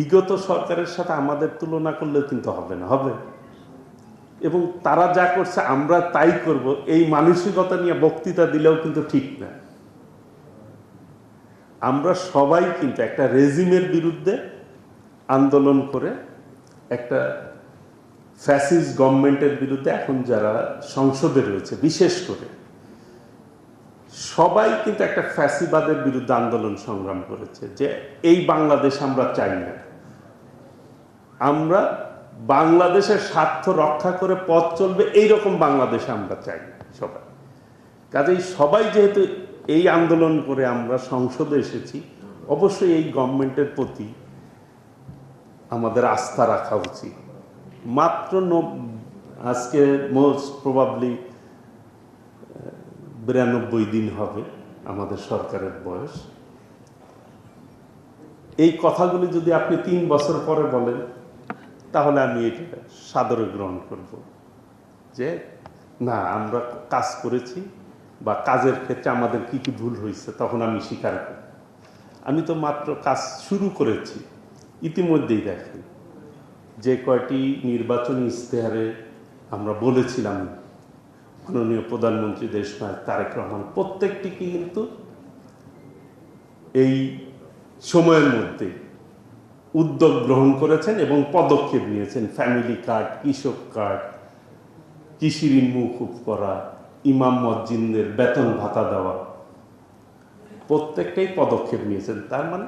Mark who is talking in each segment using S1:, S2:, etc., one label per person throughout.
S1: বিগত সরকারের সাথে আমাদের তুলনা করলে কিন্তু হবে না, হবে। এবং তারা যা করছে আমরা তাই করব, এই মানসিকতা নিয়ে বক্তৃতা দিলেও কিন্তু ঠিক না। আমরা সবাই কিন্তু একটা রেজিমের বিরুদ্ধে আন্দোলন করে একটা ফ্যাসিস্ট গভর্নমেন্টের বিরুদ্ধে এখন যারা সংসদে রয়েছে বিশেষ করে সবাই কিন্তু একটা ফ্যাসিবাদের বিরুদ্ধে আন্দোলন সংগ্রাম করেছে যে এই বাংলাদেশ আমরা চাই না। আমরা বাংলাদেশের স্বার্থ রক্ষা করে পথ চলবে এইরকম বাংলাদেশ আমরা চাই না সবাই। কাজেই সবাই যেহেতু এই আন্দোলন করে আমরা সংসদে এসেছি, অবশ্যই এই গভর্নমেন্টের প্রতি আমাদের আস্থা রাখা উচিত। মাত্র আজকে মোস্ট প্রবাবলি 92 দিন হবে আমাদের সরকারের বয়স। এই কথাগুলি যদি আপনি 3 বছর পরে বলেন তাহলে আমি এটা সাদরে গ্রহণ করব যে না, আমরা কাজ করেছি বা কাজের ক্ষেত্রে আমাদের কি কি ভুল হয়েছে তখন আমি স্বীকার করি। আমি তো মাত্র কাজ শুরু করেছি। ইতিমধ্যেই দেখেন যে কয়টি নির্বাচনী ইশতেহারে আমরা বলেছিলাম মাননীয় প্রধানমন্ত্রী দেশনায়ক তারেক রহমান প্রত্যেকটি কিন্তু এই সময়ের মধ্যে উদ্যোগ গ্রহণ করেছেন এবং পদক্ষেপ নিয়েছেন। ফ্যামিলি কার্ড, কৃষক কার্ড, কৃষি ঋণ মৌকুফ করা, ইমাম মসজিদদের বেতন ভাতা দেওয়া, প্রত্যেকটাই পদক্ষেপ নিয়েছেন। তার মানে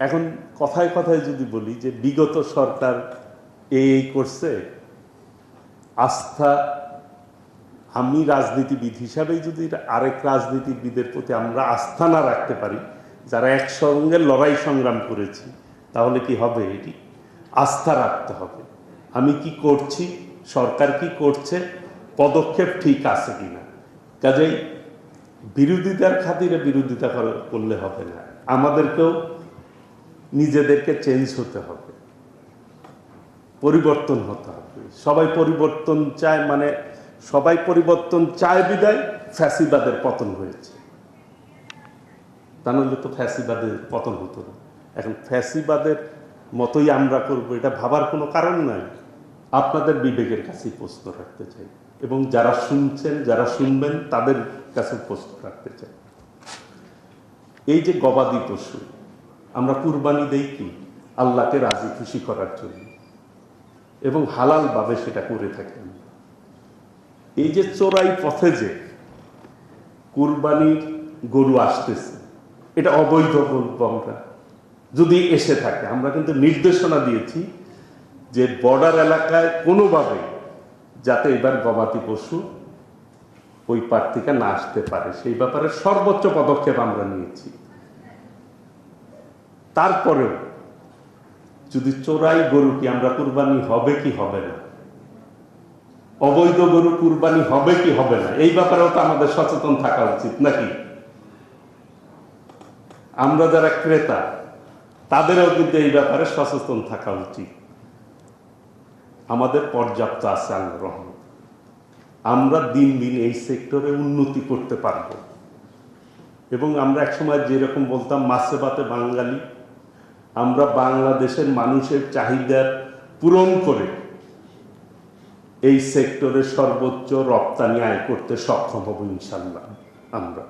S1: এখন কথায় কথায় যদি বলি যে বিগত সরকার এই করছে, আস্থা আমি রাজনীতিবিদ হিসাবেই যদি আরেক রাজনীতিবিদের প্রতি আমরা আস্থা না রাখতে পারি, যারা একসঙ্গে লড়াই সংগ্রাম করেছি, তাহলে কি হবে? এটি আস্থা রাখতে হবে। আমি কি করছি, সরকার কি করছে, পদক্ষেপ ঠিক আছে কিনা। কাজেই বিরোধিতার খাতিরে বিরোধিতা করলে হবে না, আমাদেরকেও নিজেদেরকে চেঞ্জ হতে হবে, পরিবর্তন হতে হবে। সবাই পরিবর্তন চায়, মানে সবাই পরিবর্তন চায় বিদায় ফ্যাসিবাদের পতন হয়েছে। তা নাহলে তো ফ্যাসিবাদের পতন হতো না। এখন ফ্যাসিবাদের মতোই আমরা করব এটা ভাবার কোনো কারণ নাই। আপনাদের বিবেকের কাছেই প্রশ্ন রাখতে চাই এবং যারা শুনছেন, যারা শুনবেন তাদের কাছে প্রশ্ন রাখতে চাই। এই যে গবাদি পশু আমরা কুরবানি দেই কি আল্লাহকে রাজি খুশি করার জন্য এবং হালালভাবে সেটা করে থাকেন। এই যে চোরাই পথে যে কুরবানির গরু আসতেছে, এটা অবৈধ বলবো আমরা। যদি এসে থাকে, আমরা কিন্তু নির্দেশনা দিয়েছি যে বর্ডার এলাকায় কোনোভাবে যাতে এবার গবাদি পশু ওই পার থেকে না আসতে পারে, সেই ব্যাপারে সর্বোচ্চ পদক্ষেপ আমরা নিয়েছি। তারপরেও যদি চোরাই গরুটি আমরা কুরবানি হবে কি হবে না, অবৈধ গরু কুরবানি হবে কি হবে না, এই ব্যাপারেও তো আমাদের সচেতন থাকা উচিত নাকি? আমরা যারা ক্রেতা তাদেরও কিন্তু এই ব্যাপারে সচেতন থাকা উচিত। আমাদের পর্যাপ্ত আছে আল্লাহর রহমত। আমরা দিন দিন এই সেক্টরে উন্নতি করতে পারব এবং আমরা একসময় যেরকম বলতাম মাছে ভাতে বাঙালি, আমরা বাংলাদেশের মানুষের চাহিদা পূরণ করে এই সেক্টরে সর্বোচ্চ রপ্তানি আয় করতে সক্ষম হব ইনশাল্লাহ আমরা।